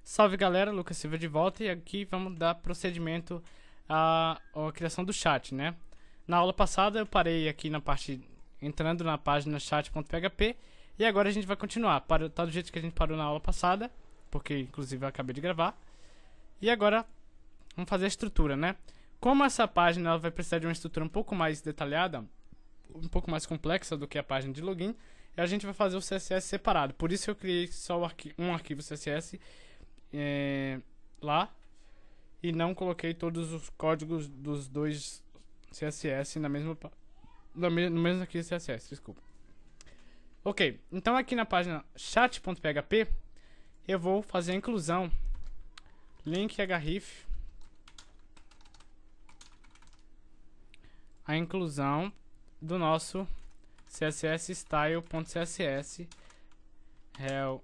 Salve galera, Lucas Silva de volta e aqui vamos dar procedimento à criação do chat, né? Na aula passada eu parei aqui na parte, entrando na página chat.php e agora a gente vai continuar, tá do jeito que a gente parou na aula passada, porque inclusive eu acabei de gravar. E agora vamos fazer a estrutura, né? Como essa página ela vai precisar de uma estrutura um pouco mais detalhada, um pouco mais complexa do que a página de login, a gente vai fazer o CSS separado. Por isso eu criei só um arquivo CSS lá e não coloquei todos os códigos dos dois CSS no mesmo arquivo CSS, desculpa. Ok, então aqui na página chat.php eu vou fazer a inclusão link href, a inclusão do nosso CSS style.css rel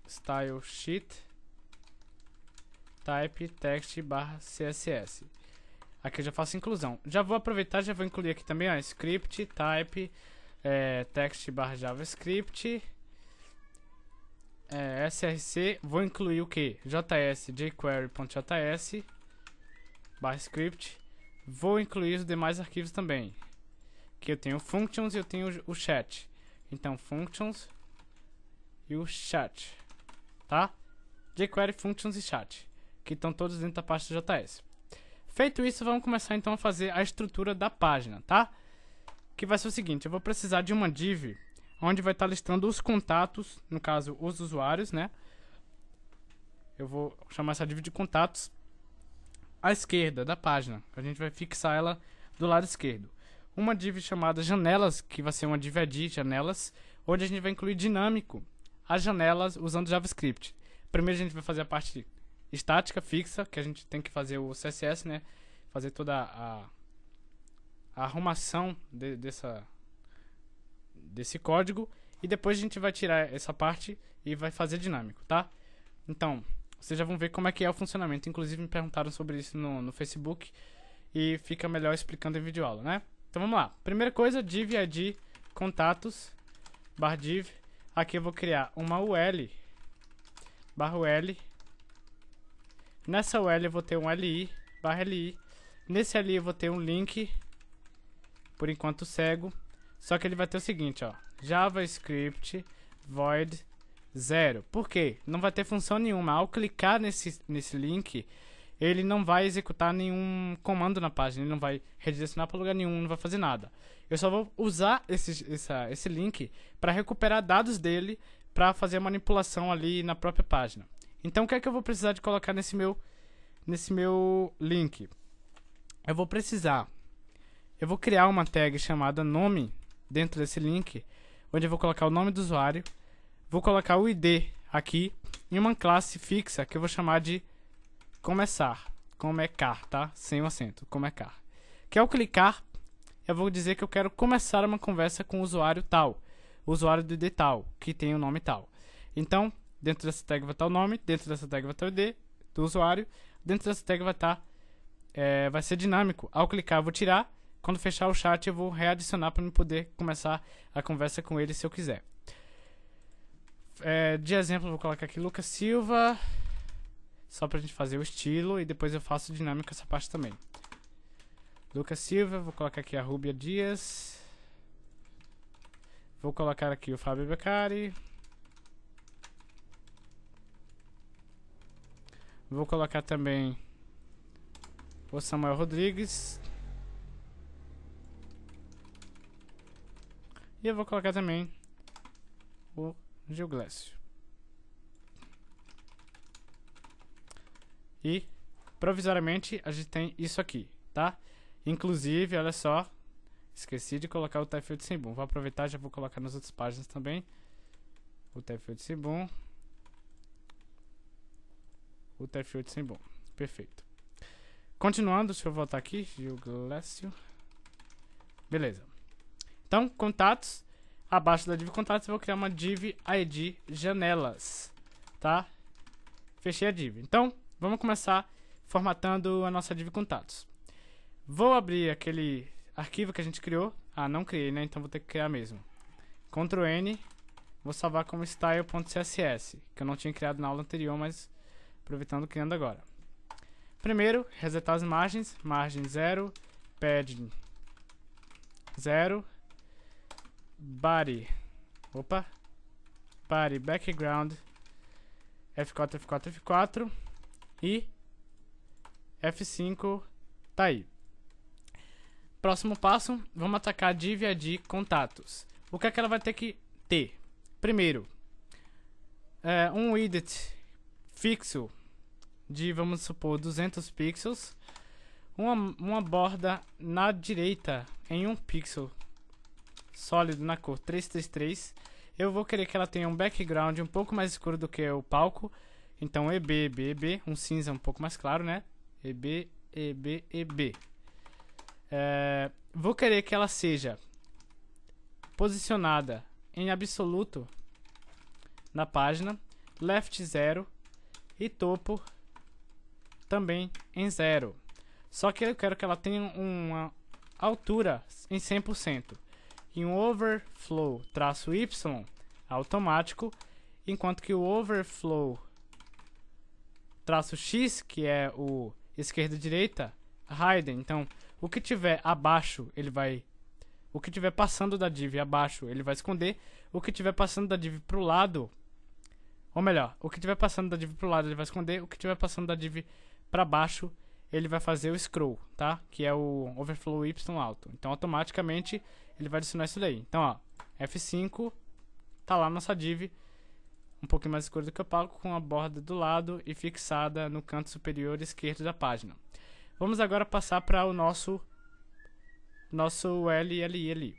style sheet type text barra css. Aqui eu já faço inclusão. Já vou aproveitar, já vou incluir aqui também, ó, script type text barra javascript src. Vou incluir o que? JS jQuery.js barra script. Vou incluir os demais arquivos também. Que eu tenho functions e eu tenho o chat. Então functions e o chat, tá? jQuery, functions e chat, que estão todos dentro da pasta JS. Feito isso, vamos começar então a fazer a estrutura da página, tá? Que vai ser o seguinte, eu vou precisar de uma div onde vai estar listando os contatos, no caso os usuários, né? Eu vou chamar essa div de contatos à esquerda da página. A gente vai fixar ela do lado esquerdo. Uma div chamada janelas, que vai ser uma div id janelas, onde a gente vai incluir dinâmico as janelas usando JavaScript. Primeiro a gente vai fazer a parte estática, fixa, que a gente tem que fazer o CSS, né? Fazer toda a arrumação desse código. E depois a gente vai tirar essa parte e vai fazer dinâmico, tá? Então, vocês já vão ver como é que é o funcionamento. Inclusive me perguntaram sobre isso no Facebook. E fica melhor explicando em videoaula, né? Então vamos lá. Primeira coisa, div id contatos barra div. Aqui eu vou criar uma UL barra UL. Nessa UL eu vou ter um li barra li. Nesse li eu vou ter um link, por enquanto cego. Só que ele vai ter o seguinte, ó, javascript void 0. Por quê? Não vai ter função nenhuma. Ao clicar nesse link, ele não vai executar nenhum comando na página. Ele não vai redirecionar para lugar nenhum, não vai fazer nada. Eu só vou usar esse link para recuperar dados dele para fazer a manipulação ali na própria página. Então o que é que eu vou precisar de colocar nesse meu link? Eu vou criar uma tag chamada nome dentro desse link, onde eu vou colocar o nome do usuário, vou colocar o ID aqui em uma classe fixa que eu vou chamar de começar, tá? Sem o acento, começar. Que ao clicar, eu vou dizer que eu quero começar uma conversa com o usuário tal, o usuário do ID tal, que tem o nome tal. Então, dentro dessa tag vai estar o nome, dentro dessa tag vai estar o ID do usuário, dentro dessa tag vai ser dinâmico. Ao clicar, eu vou tirar. Quando fechar o chat, eu vou readicionar para eu poder começar a conversa com ele se eu quiser. De exemplo, eu vou colocar aqui Lucas Silva, só pra gente fazer o estilo, e depois eu faço dinâmico essa parte também. Lucas Silva, vou colocar aqui a Rúbia Dias. Vou colocar aqui o Fábio Beccari. Vou colocar também o Samuel Rodrigues. E eu vou colocar também o Gil Glécio. E, provisoriamente, a gente tem isso aqui, tá? Inclusive, olha só, esqueci de colocar o TypeField Symbol. Vou aproveitar e já vou colocar nas outras páginas também. O TypeField Symbol. O TypeField Symbol. Perfeito. Continuando, deixa eu voltar aqui. Gil Glécio. Beleza. Então, contatos. Abaixo da div contatos eu vou criar uma div id janelas, tá? Fechei a div. Então, vamos começar formatando a nossa div contatos. Vou abrir aquele arquivo que a gente criou. Ah, não criei, né? Então vou ter que criar mesmo. Ctrl N. Vou salvar como style.css, que eu não tinha criado na aula anterior, mas aproveitando criando agora. Primeiro, resetar as margens, margem 0, padding 0, body, body background, F4, F4, F4 e F5 tá aí. Próximo passo, vamos atacar a div ID contatos. O que é que ela vai ter que ter? Primeiro, um widget fixo de, vamos supor, 200 pixels, uma borda na direita em 1 pixel sólido na cor 333. Eu vou querer que ela tenha um background um pouco mais escuro do que o palco, então EB, EB, EB, um cinza um pouco mais claro, né? EB, EB, EB. Vou querer que ela seja posicionada em absoluto na página, left 0 e topo também em 0. Só que eu quero que ela tenha uma altura em 100% e um overflow -y automático, enquanto que o overflow -x, que é o esquerda e direita, hidden. Então, o que tiver abaixo, o que tiver passando da div abaixo, ele vai esconder. O que tiver passando da div pro lado, ou melhor, o que tiver passando da div pro lado, ele vai esconder. O que tiver passando da div para baixo, ele vai fazer o scroll, tá? Que é o overflow y alto. Então, automaticamente, ele vai adicionar isso daí. Então, ó, F5, tá lá nossa div, um pouquinho mais escuro do que o palco, com a borda do lado e fixada no canto superior esquerdo da página. Vamos agora passar para o nosso UL ali.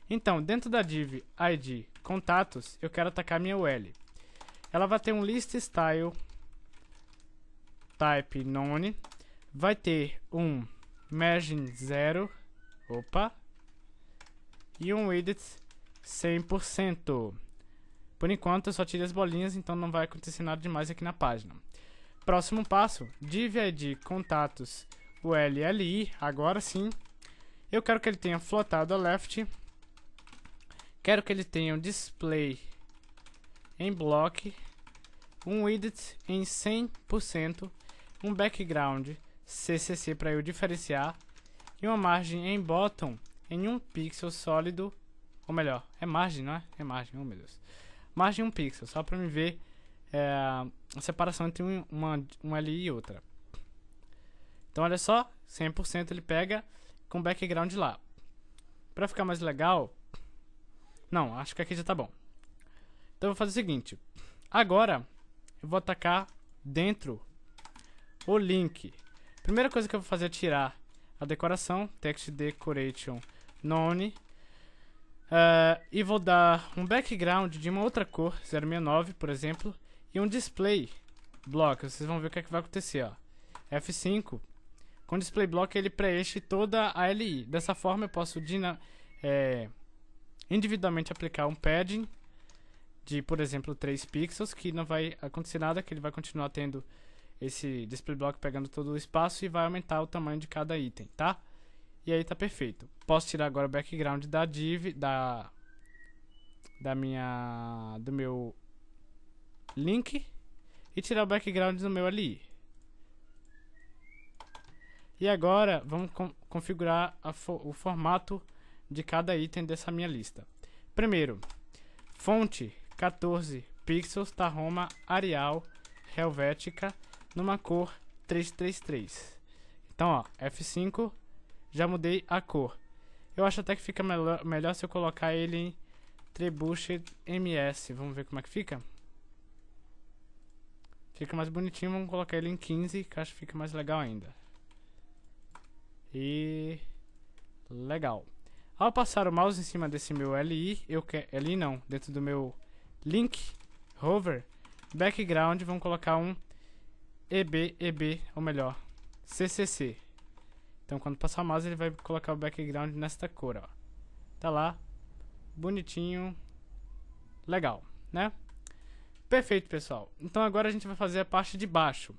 Então, dentro da div ID contatos, eu quero atacar minha UL. Ela vai ter um list style type none, vai ter um margin 0, e um width 100%. Por enquanto eu só tirei as bolinhas, então não vai acontecer nada demais aqui na página. Próximo passo, div ID contatos ULLI, agora sim. Eu quero que ele tenha flotado a left. Quero que ele tenha um display em block, um width em 100%, um background CCC para eu diferenciar e uma margem em bottom em 1 pixel sólido, ou melhor, é margem, não é? É margem, oh meu Deus. Margem 1 pixel, só para me ver a separação entre uma LI e outra. Então olha só, 100% ele pega com background lá. Para ficar mais legal, não, acho que aqui já tá bom. Então eu vou fazer o seguinte, agora eu vou atacar dentro o link. Primeira coisa que eu vou fazer é tirar a decoração, text decoration none, e vou dar um background de uma outra cor, 069 por exemplo, e um display block. Vocês vão ver o que é que vai acontecer, ó. F5, com display block ele preenche toda a LI. Dessa forma eu posso individualmente aplicar um padding de, por exemplo, 3 pixels, que não vai acontecer nada, que ele vai continuar tendo esse display block pegando todo o espaço e vai aumentar o tamanho de cada item, tá? E aí tá perfeito. Posso tirar agora o background da div, do meu link, e tirar o background do meu LI. E agora vamos configurar o formato de cada item dessa minha lista. Primeiro, fonte 14 pixels, Tahoma Arial Helvética, numa cor 333. Então, ó, F5, já mudei a cor. Eu acho até que fica melhor se eu colocar ele em Trebuchet MS. Vamos ver como é que fica. Fica mais bonitinho, vamos colocar ele em 15, que acho que fica mais legal ainda. E legal. Ao passar o mouse em cima desse meu LI, LI não, dentro do meu link hover background, vamos colocar um EB, ou melhor, CCC. Então quando passar o mouse ele vai colocar o background nesta cor, ó. Tá lá, bonitinho, legal, né? Perfeito, pessoal. Então agora a gente vai fazer a parte de baixo,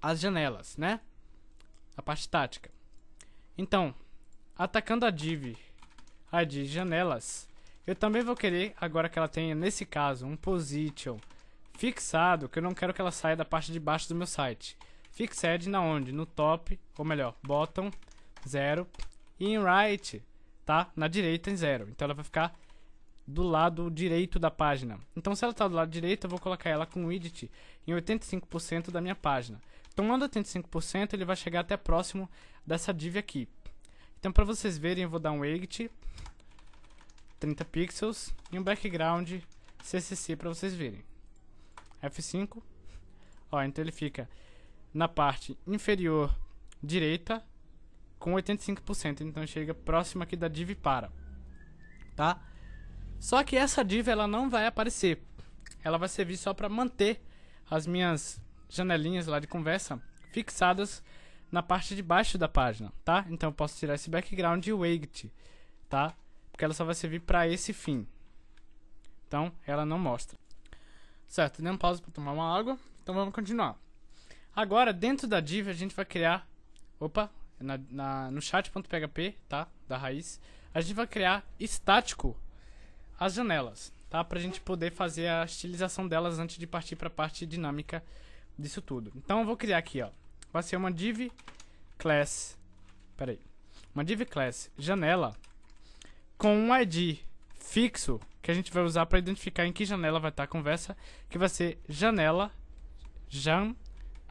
as janelas, né? A parte tática. Então, atacando a div ID janelas, eu também vou querer agora que ela tenha, nesse caso, um position fixado, que eu não quero que ela saia da parte de baixo do meu site. Fixed na onde? No top, ou melhor, bottom, 0, e em right, tá? Na direita em 0. Então ela vai ficar do lado direito da página. Então se ela está do lado direito, eu vou colocar ela com widget em 85% da minha página. Tomando 85%, ele vai chegar até próximo dessa div aqui. Então para vocês verem, eu vou dar um widget 30 pixels e um background CCC para vocês verem. F5. Ó, então ele fica na parte inferior direita com 85%, então chega próximo aqui da div para, tá? Só que essa div ela não vai aparecer, ela vai servir só para manter as minhas janelinhas lá de conversa fixadas na parte de baixo da página, tá? Então eu posso tirar esse background e o widget, tá? Porque ela só vai servir para esse fim. Então ela não mostra. Certo, dei uma pausa para tomar uma água. Então vamos continuar. Agora dentro da div a gente vai criar, no chat.php, tá? Da raiz, a gente vai criar estático as janelas, tá? Pra gente poder fazer a estilização delas antes de partir para a parte dinâmica disso tudo. Então eu vou criar aqui, ó. Vai ser uma div class, uma div class janela com um ID fixo que a gente vai usar para identificar em que janela vai estar a conversa, que vai ser janela jan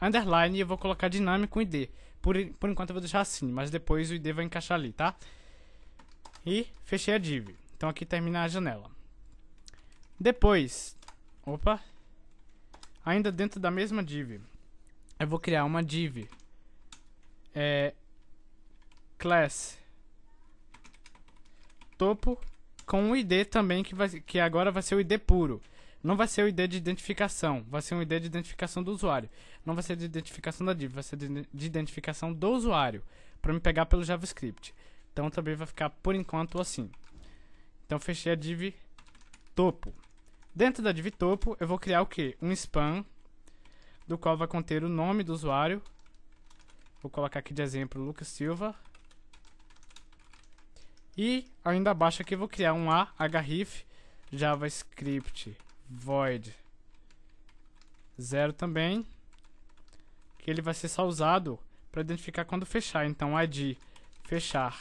underline, e eu vou colocar dinâmico ID. Por enquanto eu vou deixar assim, mas depois o ID vai encaixar ali, tá? E fechei a div. Então aqui termina a janela. Depois, ainda dentro da mesma div, eu vou criar uma div class topo com um ID também que agora vai ser o ID puro. Não vai ser o ID de identificação, vai ser um ID de identificação do usuário. Não vai ser de identificação da div, vai ser de identificação do usuário, para me pegar pelo JavaScript. Então também vai ficar por enquanto assim. Então fechei a div topo. Dentro da div topo eu vou criar o que? Um span, do qual vai conter o nome do usuário. Vou colocar aqui de exemplo Lucas Silva. E ainda abaixo aqui eu vou criar um href javascript void 0 também, que ele vai ser só usado para identificar quando fechar. Então id fechar,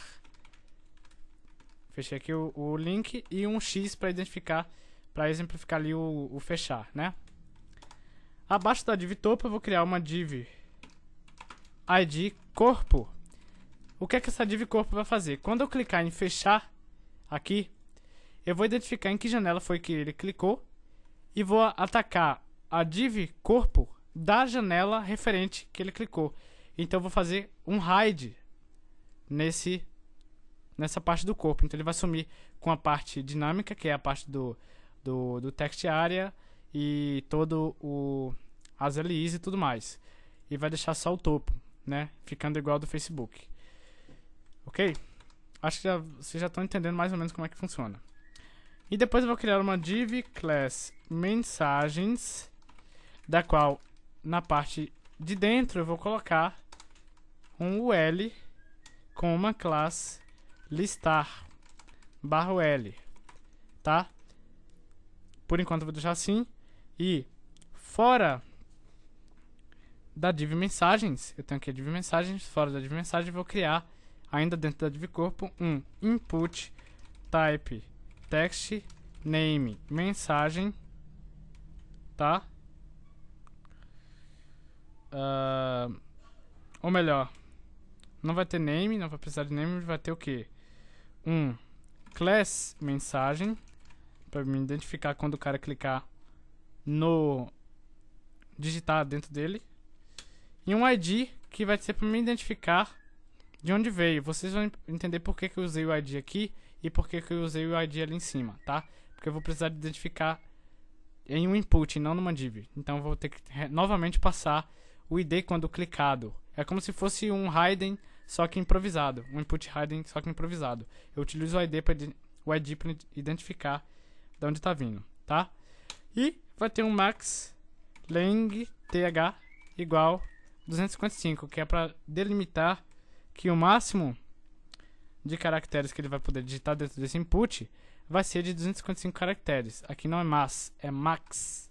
fechei aqui o link, e um x para identificar, para exemplificar ali o fechar, né? Abaixo da div topo eu vou criar uma div id corpo. O que é que essa div corpo vai fazer? Quando eu clicar em fechar aqui, eu vou identificar em que janela foi que ele clicou e vou atacar a div corpo da janela referente que ele clicou. Então eu vou fazer um hide nessa parte do corpo. Então ele vai sumir com a parte dinâmica, que é a parte do text area e as LIs e tudo mais. E vai deixar só o topo, né? Ficando igual ao do Facebook. Ok? Acho que vocês já estão entendendo mais ou menos como é que funciona. E depois eu vou criar uma div class mensagens, da qual na parte de dentro eu vou colocar um UL com uma classe listar /UL, tá? Por enquanto eu vou deixar assim. E fora da div mensagens, eu tenho aqui a div mensagens, fora da div mensagens eu vou criar, ainda dentro da div corpo, um input type text name mensagem, tá? Ou melhor, não vai ter name, não vai precisar de name, vai ter o que? Um class mensagem, para me identificar quando o cara clicar no digitar dentro dele, e um ID que vai ser para me identificar de onde veio. Vocês vão entender por que eu usei o ID aqui e por que eu usei o ID ali em cima, tá? Porque eu vou precisar de identificar em um input, não numa div. Então eu vou ter que novamente passar o ID quando clicado. É como se fosse um hidden, só que improvisado. Um input hidden, só que improvisado. Eu utilizo o ID para identificar de onde está vindo, tá? E vai ter um max lang th igual 255, que é para delimitar que o máximo de caracteres que ele vai poder digitar dentro desse input vai ser de 255 caracteres. Aqui não é mass, é max.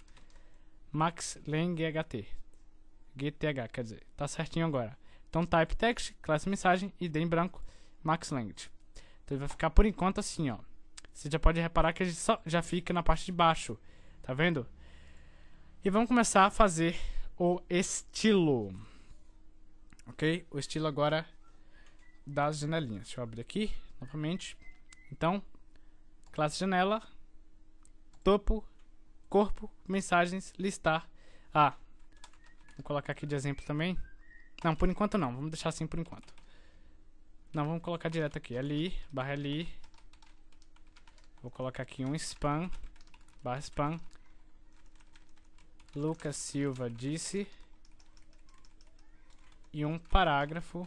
maxlength. GTH, quer dizer, tá certinho agora. Então type text, classe mensagem, ID em branco, maxlength. Então ele vai ficar por enquanto assim, ó. Você já pode reparar que ele só já fica na parte de baixo, tá vendo? E vamos começar a fazer o estilo, ok? O estilo agora das janelinhas. Deixa eu abrir aqui novamente. Então, classe janela, topo, corpo, mensagens, listar. Vou colocar aqui de exemplo também. Não, por enquanto não. Vamos deixar assim por enquanto. Não, vamos colocar direto aqui. LI, barra LI. Vou colocar aqui um spam, barra spam. Lucas Silva disse. E um parágrafo.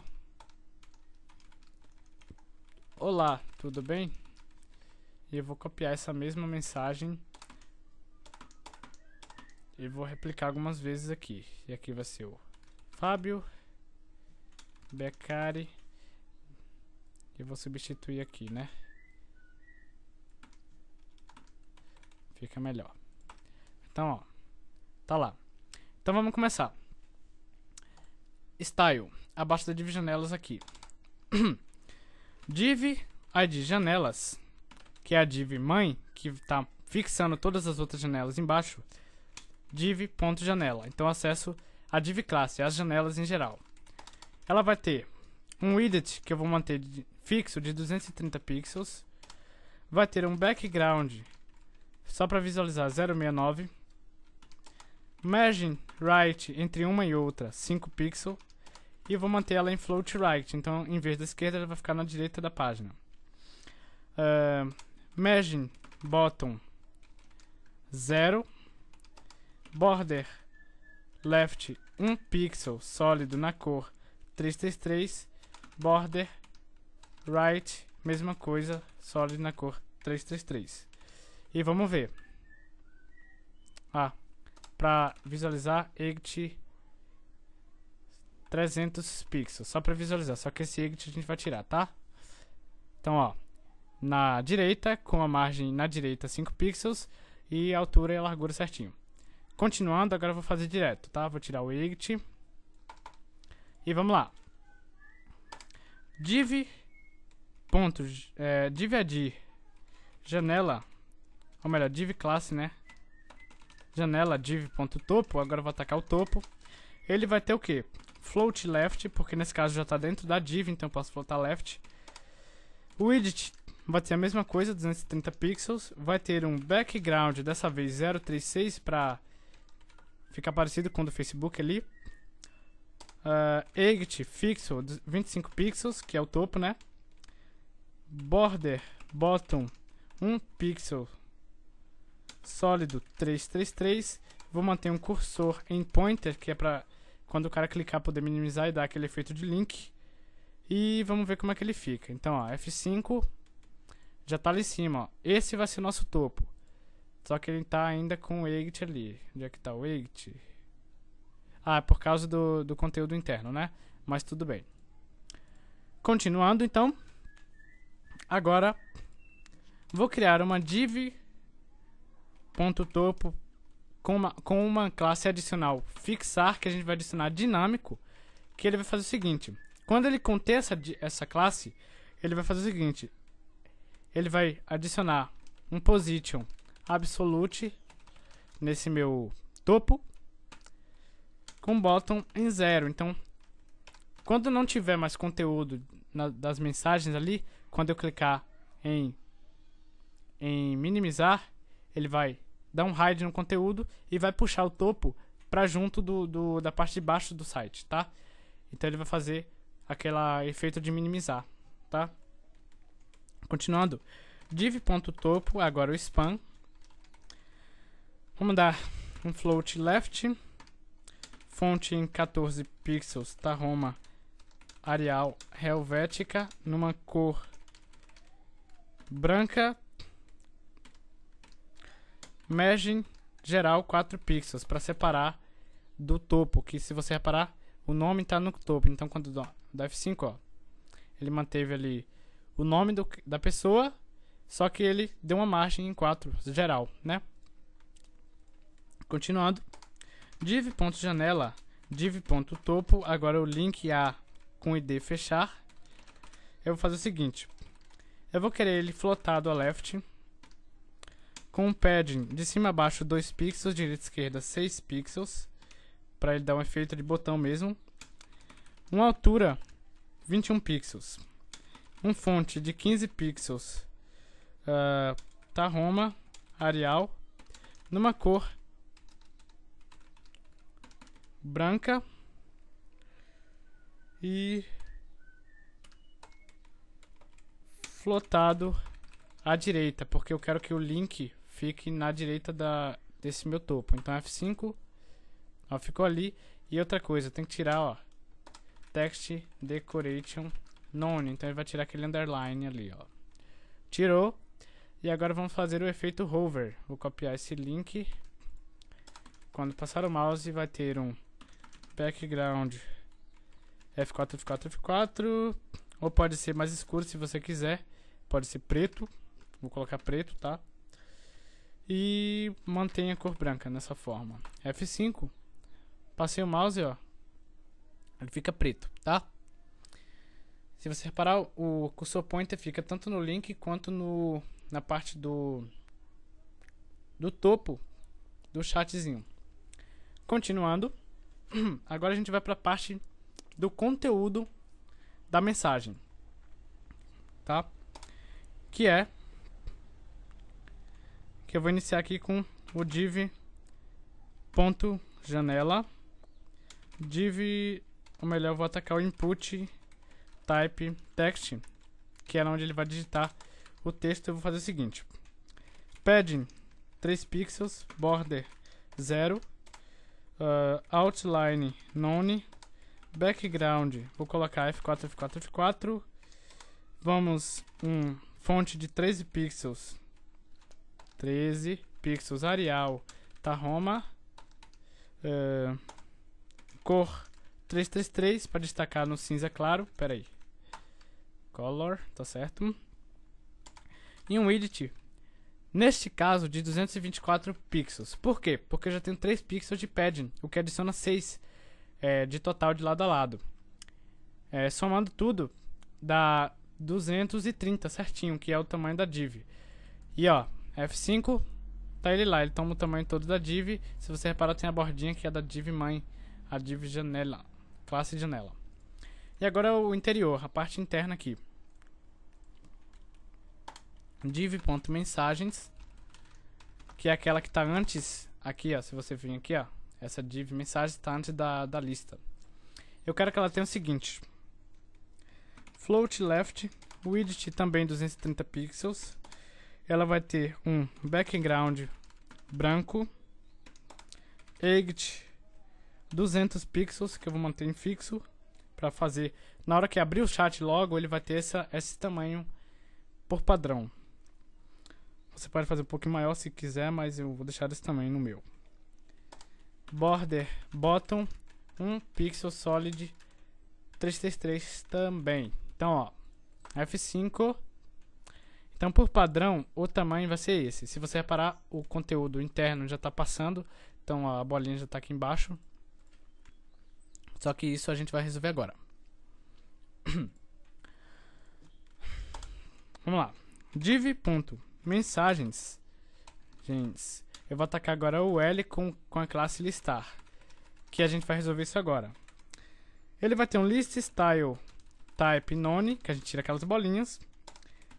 Olá, tudo bem? E eu vou copiar essa mesma mensagem e vou replicar algumas vezes aqui. E aqui vai ser o Fábio Beccari. Eu vou substituir aqui, né? Fica melhor. Então, ó. Tá lá. Então vamos começar. Style. Abaixo da div janelas aqui. Div ID janelas, que é a div mãe, que está fixando todas as outras janelas embaixo. Div.janela. Então acesso a div classe, as janelas em geral. Ela vai ter um widget que eu vou manter fixo de 230 pixels. Vai ter um background só para visualizar 069. Margin right entre uma e outra 5 pixels. E vou manter ela em float right. Então, em vez da esquerda, ela vai ficar na direita da página. Margin bottom 0. Border left 1 pixel sólido na cor 333. Border right, mesma coisa, sólido na cor 333. E vamos ver. Para visualizar, exit 300 pixels, só para visualizar, só que esse exit a gente vai tirar, tá? Então, ó, na direita, com a margem na direita 5 pixels e a altura e a largura certinho. Continuando, agora eu vou fazer direto, tá? Vou tirar o exit e vamos lá. Div ID janela, ou melhor, div classe, né? Janela div.topo, agora eu vou atacar o topo. Ele vai ter o que? Float left, porque nesse caso já está dentro da div, então eu posso floatar left. O widget vai ter a mesma coisa, 230 pixels. Vai ter um background, dessa vez 036, para ficar parecido com o do Facebook ali. Exit fixo, 25 pixels, que é o topo, né? Border bottom 1 pixel sólido 333. Vou manter um cursor em pointer, que é para quando o cara clicar poder minimizar e dar aquele efeito de link. E vamos ver como é que ele fica. Então, ó, F5 já tá ali em cima, ó. Esse vai ser o nosso topo. Só que ele tá ainda com o exit ali. Onde é que tá o exit? É por causa do conteúdo interno, né? Mas tudo bem. Continuando, então. Agora, vou criar uma div.topo com uma classe adicional fixar, que a gente vai adicionar dinâmico, que ele vai fazer o seguinte. Quando ele conter essa classe, ele vai fazer o seguinte. Ele vai adicionar um position absolute nesse meu topo com bottom em 0. Então, quando não tiver mais conteúdo das mensagens ali, quando eu clicar em minimizar, ele vai dar um hide no conteúdo e vai puxar o topo para junto da parte de baixo do site, tá? Então ele vai fazer aquele efeito de minimizar, tá? Continuando, div.topo, agora o span. Vamos dar um float left, fonte em 14 pixels, tá? Roma Arial Helvética, numa cor branca. Margin geral 4 pixels para separar do topo, que se você reparar, o nome está no topo. Então quando dá F5, ó, ele manteve ali o nome da pessoa, só que ele deu uma margem em 4 geral, né? Continuando, div.janela, div.topo, agora o link A com id fechar. Eu vou fazer o seguinte, eu vou querer ele flotado a left, com um padding de cima a baixo 2 pixels, direita e esquerda 6 pixels, para ele dar um efeito de botão mesmo. Uma altura 21 pixels. Um fonte de 15 pixels. Tahoma, Arial. Numa cor branca. E flotado à direita, porque eu quero que o link fique na direita desse meu topo. Então F5, ó, ficou ali. E outra coisa, tem que tirar, ó, text decoration none, então ele vai tirar aquele underline ali, ó. Tirou. E agora vamos fazer o efeito hover. Vou copiar esse link. Quando passar o mouse vai ter um background F4, F4, F4. Ou pode ser mais escuro se você quiser. Pode ser preto. Vou colocar preto, tá? E mantenha a cor branca nessa forma. F5. Passei o mouse, ó. Ele fica preto, tá? Se você reparar, o cursor pointer fica tanto no link quanto na parte do topo do chatzinho. Continuando, agora a gente vai para a parte do conteúdo da mensagem, tá? Que eu vou iniciar aqui com o div.janela, ou melhor, eu vou atacar o input type text, que é onde ele vai digitar o texto. Eu vou fazer o seguinte: padding 3 pixels, border 0, outline none, background vou colocar F4, F4, F4. Vamos fonte de 13 pixels, Arial, Tahoma, cor 333 para destacar no cinza claro. Pera aí, color, tá certo. E um width, neste caso, de 224 pixels. Por quê? Porque eu já tenho 3 pixels de padding, o que adiciona 6 de total de lado a lado. Somando tudo, dá 230 certinho, que é o tamanho da div. E ó, F5, tá ele lá, ele toma o tamanho todo da div. Se você reparar, tem a bordinha que é da div mãe, a div janela, classe janela. E agora o interior, a parte interna aqui. Div.mensagens, que é aquela que está antes, aqui ó, se você vir aqui ó, essa div mensagens está antes da lista. Eu quero que ela tenha o seguinte: float left, width também 230 pixels. Ela vai ter um background branco, exit 200 pixels, que eu vou manter em fixo, para fazer, na hora que abrir o chat logo, ele vai ter esse tamanho por padrão. Você pode fazer um pouquinho maior se quiser, mas eu vou deixar desse tamanho no meu. Border bottom 1 pixel solid 333 também. Então ó, F5. Então por padrão o tamanho vai ser esse. Se você reparar, o conteúdo interno já está passando, então ó, a bolinha já está aqui embaixo. Só que isso a gente vai resolver agora. Vamos lá. Div.mensagens. Gente, eu vou atacar agora o L com a classe listar, que a gente vai resolver isso agora. Ele vai ter um list style type none, que a gente tira aquelas bolinhas,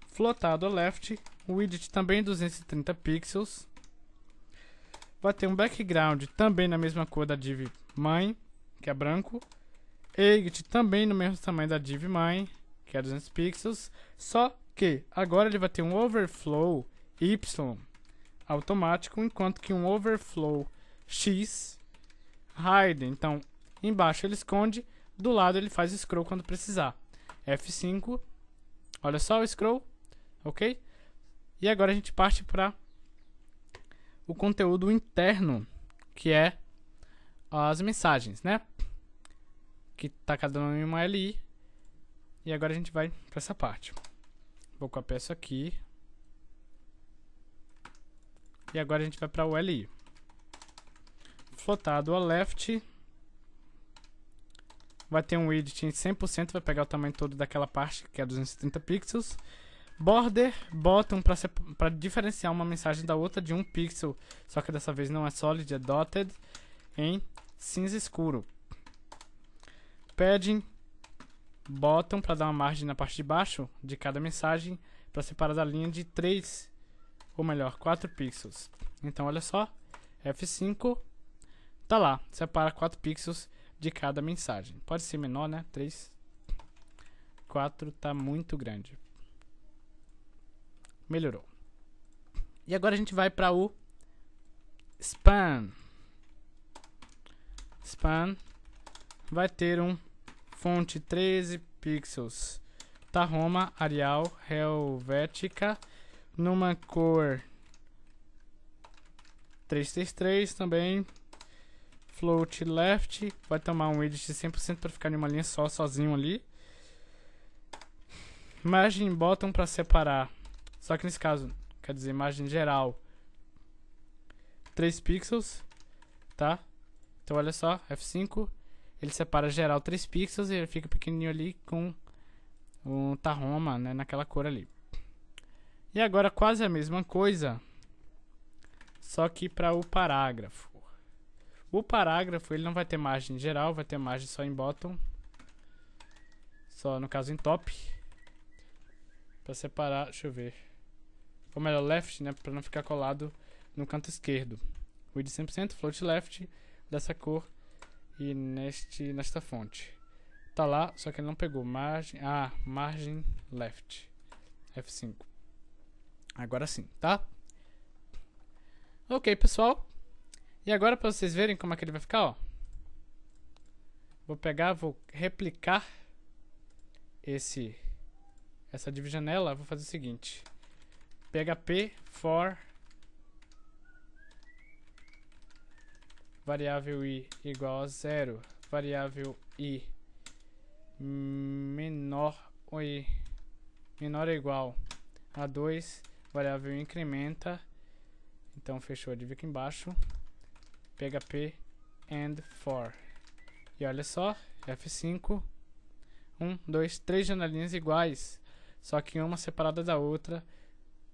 flotado left, width também 230 pixels, vai ter um background também na mesma cor da div mãe, que é branco, exit também no mesmo tamanho da div mãe, que é 200 pixels, só que agora ele vai ter um overflow y automático, enquanto que um overflow x hide. Então embaixo ele esconde, do lado ele faz scroll quando precisar. F5, olha só o scroll, ok? E agora a gente parte para o conteúdo interno, que é as mensagens, né? Que tá cada um em uma LI. E agora a gente vai para essa parte. Vou copiar isso aqui. E agora a gente vai para o LI. flotado a left. Vai ter um width em 100%, vai pegar o tamanho todo daquela parte, que é 230 pixels. Border, bottom, para diferenciar uma mensagem da outra de 1 pixel, só que dessa vez não é solid, é dotted, em cinza escuro. Padding, bottom, para dar uma margem na parte de baixo de cada mensagem, para separar da linha de 3, ou melhor, 4 pixels. Então olha só, F5, tá lá, separa 4 pixels de cada mensagem. Pode ser menor, né? 3, 4, tá muito grande. Melhorou. E agora a gente vai para o span. Span vai ter um fonte 13 pixels, Tahoma, Arial, Helvética, numa cor 333 também. Float left, vai tomar um width de 100% para ficar em uma linha só, sozinho ali. Margin bottom para separar, só que nesse caso, quer dizer, margem geral, 3 pixels, tá? Então olha só, F5, ele separa geral 3 pixels e ele fica pequenininho ali com um Tahoma, né, naquela cor ali. E agora quase a mesma coisa, só que para o parágrafo. O parágrafo ele não vai ter margem geral, vai ter margem só em bottom, só no caso em top, para separar, deixa eu ver, ou melhor left, né, para não ficar colado no canto esquerdo. Width 100%, float left, dessa cor e nesta fonte. Tá lá, só que ele não pegou margem, margem left, F5. Agora sim, tá? Ok, pessoal. E agora para vocês verem como é que ele vai ficar, ó. Vou pegar, vou replicar essa divisionela, vou fazer o seguinte. PHP for variável i igual a 0, variável i menor ou menor ou igual a 2, variável incrementa. Então fechou a div aqui embaixo. PHP and for. E olha só, F5, 1, 2, 3 janelinhas iguais, só que uma separada da outra,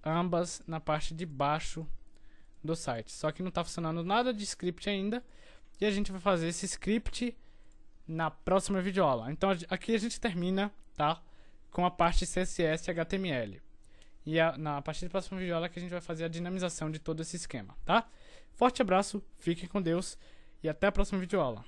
ambas na parte de baixo do site. Só que não está funcionando nada de script ainda, e a gente vai fazer esse script na próxima videoaula. Então aqui a gente termina, tá, com a parte CSS e HTML. E na partir da próxima videoaula que a gente vai fazer a dinamização de todo esse esquema, tá? Forte abraço, fiquem com Deus e até a próxima videoaula.